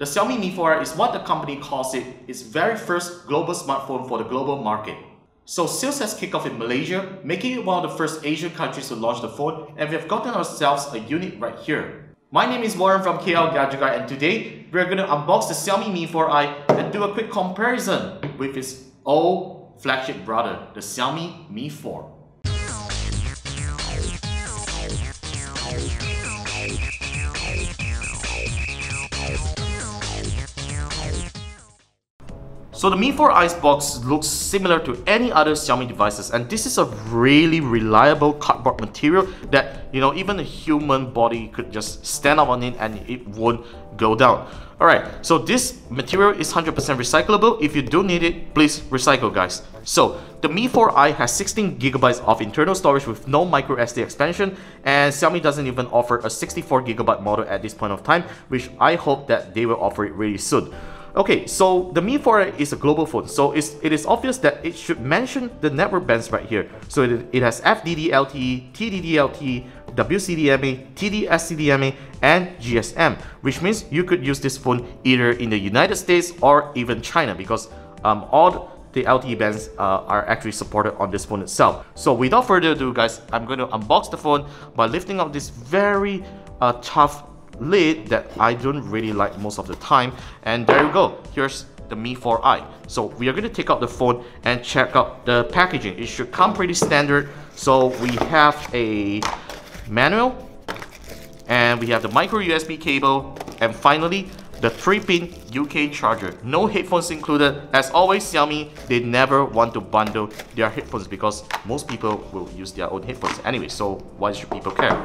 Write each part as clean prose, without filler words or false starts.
The Xiaomi Mi 4i is what the company calls its very first global smartphone for the global market. So sales has kicked off in Malaysia, making it one of the first Asian countries to launch the phone, and we have gotten ourselves a unit right here. My name is Warren from KLGadgetGuy, and today we're going to unbox the Xiaomi Mi 4i and do a quick comparison with its old flagship brother, the Xiaomi Mi 4. So the Mi 4i's box looks similar to any other Xiaomi devices, and this is a really reliable cardboard material that, even a human body could just stand up on it and it won't go down. Alright, so this material is 100% recyclable. If you do need it, please recycle, guys. So the Mi 4i has 16GB of internal storage with no micro SD expansion, and Xiaomi doesn't even offer a 64GB model at this point of time, which I hope that they will offer it really soon. Okay, so the Mi 4i is a global phone, so it is obvious that it should mention the network bands right here. So it has FDD-LTE, TDD-LTE, WCDMA, TD-SCDMA, and GSM, which means you could use this phone either in the United States or even China, because all the LTE bands are actually supported on this phone itself. So without further ado, guys, I'm going to unbox the phone by lifting up this very tough lid that I don't really like most of the time, and there you go. Here's the Mi 4i. So we are going to take out the phone and check out the packaging. It should come pretty standard. So we have a manual, and we have the micro USB cable, and finally the 3-pin UK charger. No headphones included. As always, Xiaomi, they never want to bundle their headphones because most people will use their own headphones anyway, so why should people care?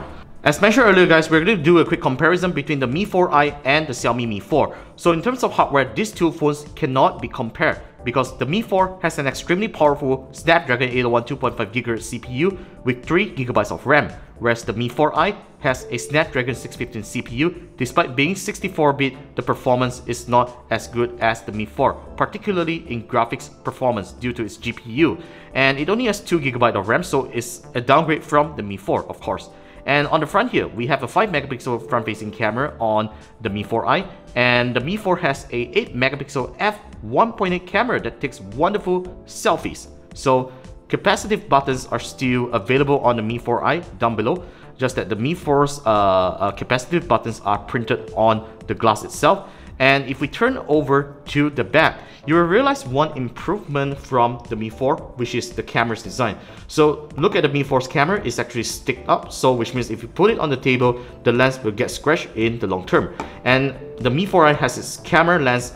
As mentioned earlier, guys, we're going to do a quick comparison between the Mi 4i and the Xiaomi Mi 4. So in terms of hardware, these two phones cannot be compared because the Mi 4 has an extremely powerful Snapdragon 801 2.5 GHz CPU with 3GB of RAM, whereas the Mi 4i has a Snapdragon 615 CPU. Despite being 64-bit, the performance is not as good as the Mi 4, particularly in graphics performance due to its GPU. And it only has 2GB of RAM, so it's a downgrade from the Mi 4, of course. And on the front here, we have a 5-megapixel front-facing camera on the Mi 4i, and the Mi 4 has a 8-megapixel f1.8 camera that takes wonderful selfies. So capacitive buttons are still available on the Mi 4i down below, just that the Mi 4's capacitive buttons are printed on the glass itself. And if we turn over to the back, you will realize one improvement from the Mi 4, which is the camera's design. So look at the Mi 4's camera, it's actually sticked up, so which means if you put it on the table, the lens will get scratched in the long term. And the Mi 4i has its camera lens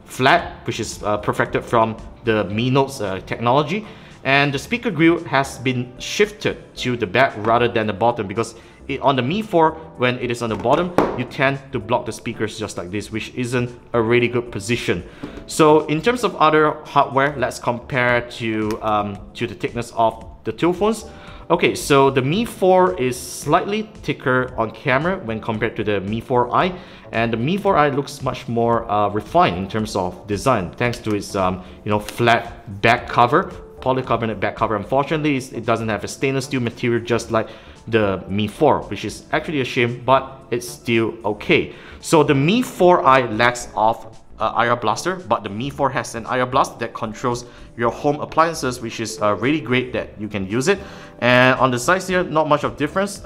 flat, which is perfected from the Mi Note's technology. And the speaker grill has been shifted to the back rather than the bottom, because on the Mi 4, when it is on the bottom, you tend to block the speakers just like this, which isn't a really good position. So in terms of other hardware, let's compare to the thickness of the two phones. Okay, so the Mi 4 is slightly thicker on camera when compared to the Mi 4i, and the Mi 4i looks much more refined in terms of design, thanks to its flat back cover, polycarbonate back cover. Unfortunately, it doesn't have a stainless steel material just like the Mi 4, which is actually a shame, but it's still okay. So the Mi 4i lacks of IR blaster, but the Mi 4 has an IR blast that controls your home appliances, which is really great that you can use it. And on the sides here, not much of difference,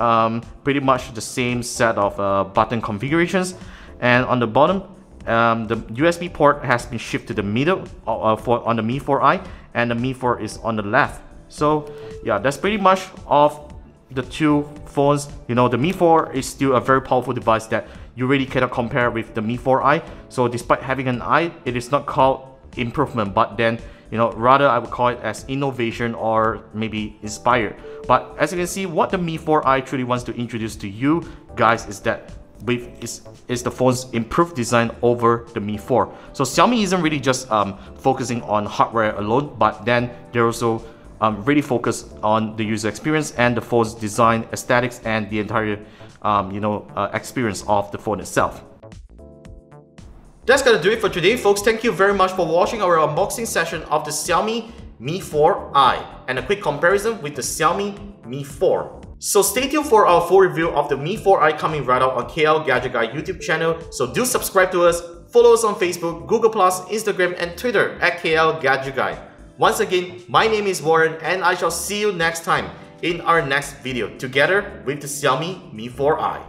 pretty much the same set of button configurations. And on the bottom, the USB port has been shifted to the middle on the Mi 4i, and the Mi 4 is on the left. So yeah, that's pretty much of the two phones. The Mi 4 is still a very powerful device that you really cannot compare with the Mi 4i. So despite having an i, it is not called improvement, but then rather I would call it as innovation or maybe inspired. But as you can see, what the Mi 4i truly wants to introduce to you guys is that is the phone's improved design over the Mi 4. So Xiaomi isn't really just focusing on hardware alone, but then they're also really focused on the user experience and the phone's design, aesthetics, and the entire experience of the phone itself. That's gonna do it for today, folks. Thank you very much for watching our unboxing session of the Xiaomi Mi 4i and a quick comparison with the Xiaomi Mi 4. So stay tuned for our full review of the Mi 4i coming right out on KLGadgetGuy YouTube channel. So do subscribe to us, Follow us on Facebook, Google+, Instagram and Twitter at KLGadgetGuy. Once again, my name is Warren and I shall see you next time in our next video together with the Xiaomi Mi 4i.